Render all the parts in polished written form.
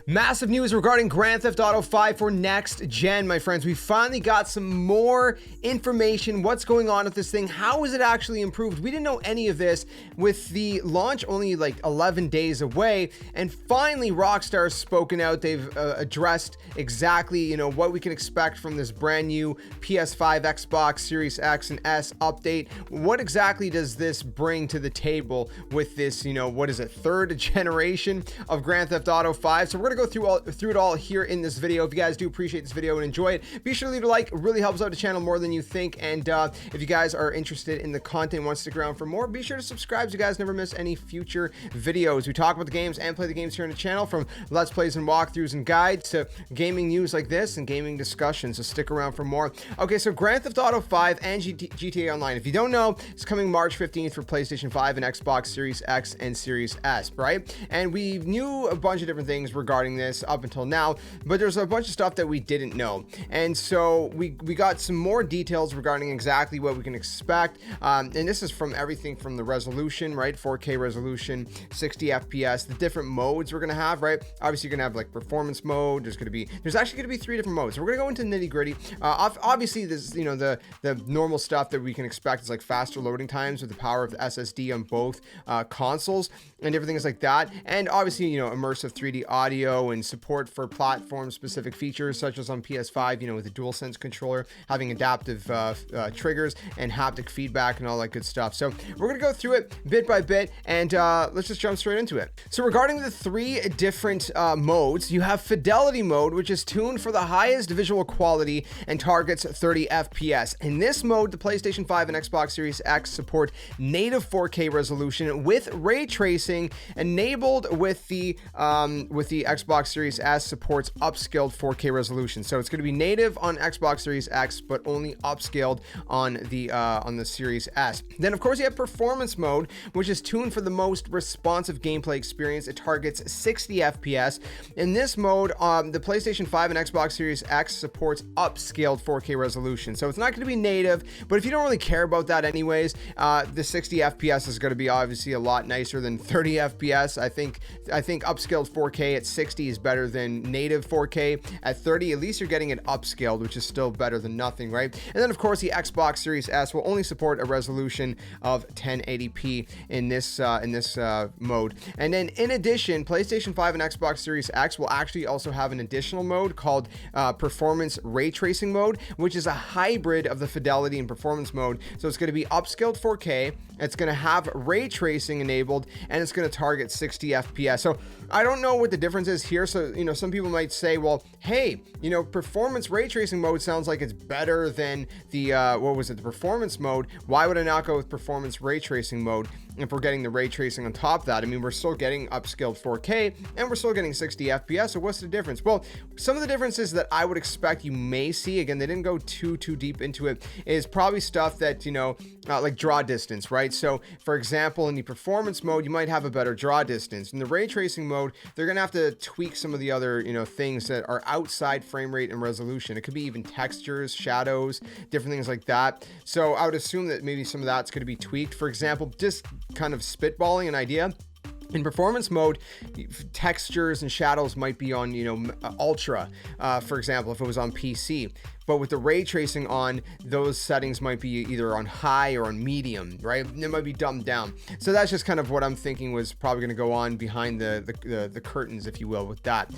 Massive news regarding Grand Theft Auto 5 for next gen, my friends. We finally got some more information. What's going on with this thing? How is it actually improved? We didn't know any of this with the launch only like 11 days away. And finally, Rockstar's spoken out. They've addressed exactly, what we can expect from this brand new PS5, Xbox Series X and S update. What exactly does this bring to the table with this, what is it, third generation of Grand Theft Auto 5? So we're gonna go through it all here in this video. If you guys do appreciate this video and enjoy it, be sure to leave a like. It really helps out the channel more than you think. And if you guys are interested in the content and want to stick around for more, be sure to subscribe so you guys never miss any future videos. We talk about the games and play the games here on the channel, from let's plays and walkthroughs and guides to gaming news like this and gaming discussions, so stick around for more. Okay, so Grand Theft Auto 5 and GTA Online, if you don't know, it's coming March 15th for PlayStation 5 and Xbox Series X and Series S, right? And we knew a bunch of different things regarding this up until now, but there's a bunch of stuff that we didn't know. And so we got some more details regarding exactly what we can expect. And this is from everything from the resolution, right? 4K resolution, 60 FPS, the different modes we're going to have, right? Obviously you're going to have like performance mode. There's actually going to be 3 different modes. So we're going to go into nitty gritty. Obviously this, the normal stuff that we can expect is like faster loading times with the power of the SSD on both consoles and everything is like that. And obviously, immersive 3D audio and support for platform specific features such as on PS5, with the DualSense controller having adaptive triggers and haptic feedback and all that good stuff. So we're going to go through it bit by bit, and let's just jump straight into it. So regarding the 3 different modes, you have Fidelity mode, which is tuned for the highest visual quality and targets 30 FPS. In this mode, the PlayStation 5 and Xbox Series X support native 4K resolution with ray tracing enabled with the Xbox Series S supports upscaled 4K resolution. So it's going to be native on Xbox Series X, but only upscaled on the Series S. Then of course you have performance mode, which is tuned for the most responsive gameplay experience. It targets 60 FPS. In this mode, the PlayStation 5 and Xbox Series X supports upscaled 4K resolution. So it's not going to be native, but if you don't really care about that anyways, the 60 FPS is going to be obviously a lot nicer than 30 FPS. I think upscaled 4K at 60 is better than native 4K at 30. At least you're getting it upscaled, which is still better than nothing, right? And then of course the Xbox Series S will only support a resolution of 1080p in this mode. And then in addition, PlayStation 5 and Xbox Series X will actually also have an additional mode called performance ray tracing mode, which is a hybrid of the fidelity and performance mode. So it's going to be upscaled 4K, it's going to have ray tracing enabled, and it's going to target 60 FPS. So I don't know what the difference is here. So, some people might say, well, hey, performance ray tracing mode sounds like it's better than the, the performance mode. Why would I not go with performance ray tracing mode if we're getting the ray tracing on top of that? I mean, we're still getting upscaled 4K and we're still getting 60 FPS. So what's the difference? Well, some of the differences that I would expect you may see, again, they didn't go too deep into it, is probably stuff that, like draw distance, right? So for example, in the performance mode, you might have a better draw distance. In the ray tracing mode, they're going to have to tweak some of the other, things that are outside frame rate and resolution. It could be even textures, shadows, different things like that. So I would assume that maybe some of that's going to be tweaked. For example, just kind of spitballing an idea. In performance mode, textures and shadows might be on, ultra, for example, if it was on PC. But with the ray tracing on, those settings might be either on high or on medium, right? It might be dumbed down. So that's just kind of what I'm thinking was probably going to go on behind the curtains, if you will, with that.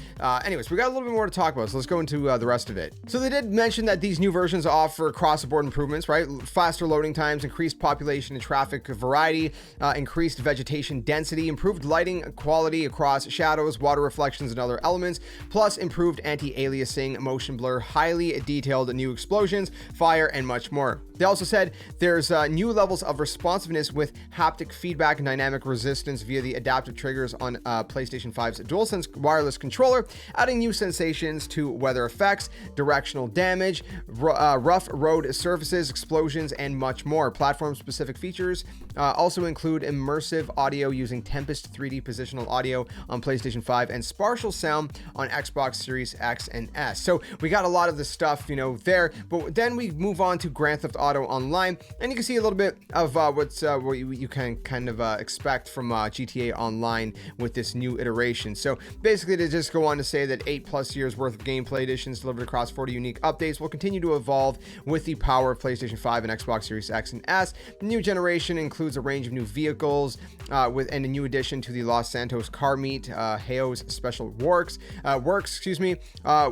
Anyways, we got a little bit more to talk about, so let's go into the rest of it. So they did mention that these new versions offer across-the-board improvements, right? Faster loading times, increased population and traffic variety, increased vegetation density, improved lighting quality across shadows, water reflections, and other elements, plus improved anti-aliasing, motion blur, highly detailed new explosions, fire, and much more. They also said there's new levels of responsiveness with haptic feedback and dynamic resistance via the adaptive triggers on PlayStation 5's DualSense wireless controller, adding new sensations to weather effects, directional damage, rough road surfaces, explosions, and much more. Platform-specific features also include immersive audio using Tempest 3D positional audio on PlayStation 5 and spatial sound on Xbox Series X and S. So we got a lot of the stuff, know, there. But then we move on to Grand Theft Auto Online, and you can see a little bit of what you can kind of expect from GTA Online with this new iteration. So basically, they just go on to say that 8+ years worth of gameplay additions delivered across 40 unique updates will continue to evolve with the power of PlayStation 5 and Xbox Series X and S. The new generation includes a range of new vehicles and a new addition to the Los Santos car meet, Heo's Special Works,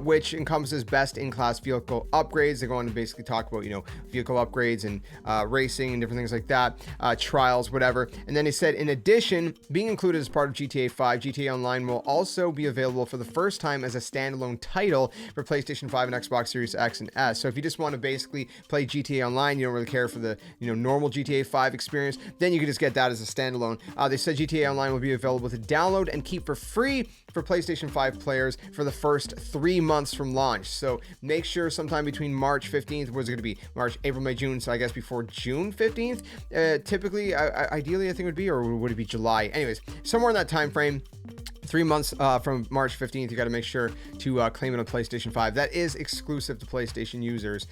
which encompasses best-in-class vehicle upgrades. They go on to basically talk about, you know, vehicle upgrades and racing and different things like that, trials, whatever. And then they said, in addition, being included as part of GTA 5, GTA Online will also be available for the first time as a standalone title for PlayStation 5 and Xbox Series X and S. So if you just want to basically play GTA Online, you don't really care for the, you know, normal GTA 5 experience, then you can just get that as a standalone. They said GTA Online will be available to download and keep for free for PlayStation 5 players for the first 3 months from launch. So make sure sometime between March 15th, what's it going to be? March, April, May, June. So I guess before June 15th, typically, ideally, I think it would be, or would it be July? Anyways, somewhere in that time frame. 3 months from March 15th, you got to make sure to claim it on PlayStation 5. That is exclusive to PlayStation users.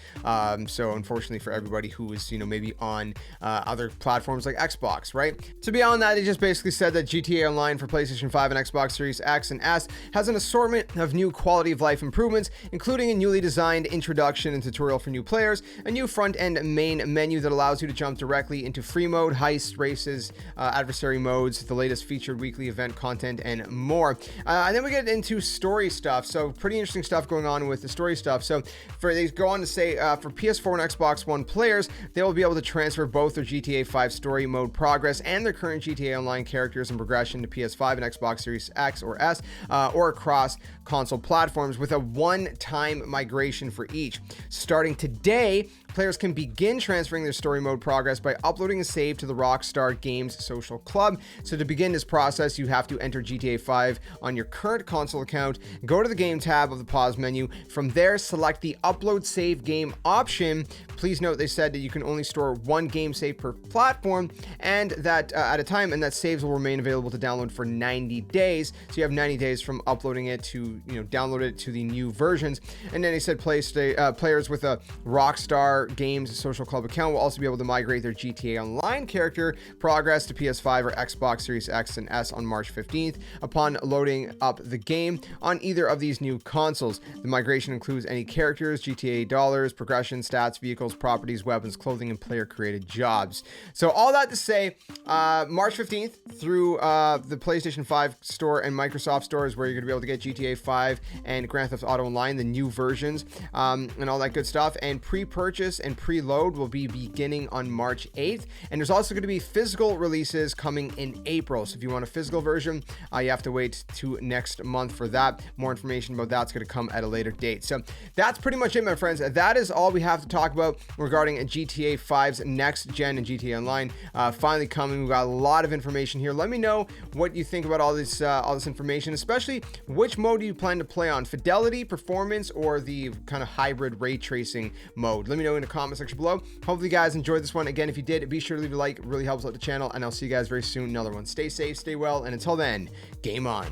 So unfortunately for everybody who is, you know, maybe on other platforms like Xbox, right? So beyond that, they just basically said that GTA Online for PlayStation 5 and Xbox Series X and S has an assortment of new quality of life improvements, including a newly designed introduction and tutorial for new players, a new front-end main menu that allows you to jump directly into free mode, heist, races, adversary modes, the latest featured weekly event content, and more. And then we get into story stuff. So pretty interesting stuff going on with the story stuff. So they go on to say for PS4 and Xbox One players, they will be able to transfer both their GTA 5 story mode progress and their current GTA Online characters and progression to PS5 and Xbox Series X or S or across console platforms with a one-time migration for each. Starting today, players can begin transferring their story mode progress by uploading a save to the Rockstar Games social club. So to begin this process, you have to enter GTA 5 on your current console account, go to the game tab of the pause menu. From there, select the upload save game option. Please note they said that you can only store one game save per platform and that at a time, and that saves will remain available to download for 90 days. So you have 90 days from uploading it to, you know, download it to the new versions. And then they said players with a Rockstar Games social club account will also be able to migrate their GTA Online character progress to PS5 or Xbox Series X and S on March 15th upon loading up the game on either of these new consoles. The migration includes any characters, GTA dollars, progression, stats, vehicles, properties, weapons, clothing, and player created jobs. So all that to say, March 15th through the PlayStation 5 store and Microsoft store is where you're going to be able to get GTA 5 and Grand Theft Auto Online, the new versions, and all that good stuff. And pre-purchase and preload will be beginning on March 8th. And there's also going to be physical releases coming in April. So if you want a physical version, you have to wait to next month for that. More information about that's going to come at a later date. So that's pretty much it, my friends. That is all we have to talk about regarding GTA 5's next gen and GTA Online finally coming. We've got a lot of information here. Let me know what you think about all this information, especially which mode do you plan to play on, fidelity, performance, or the kind of hybrid ray tracing mode. Let me know in the comment section below. Hopefully you guys enjoyed this one. Again, if you did, be sure to leave a like. It really helps out the channel, and I'll see you guys very soon. Another one. Stay safe, stay well, and until then, game on.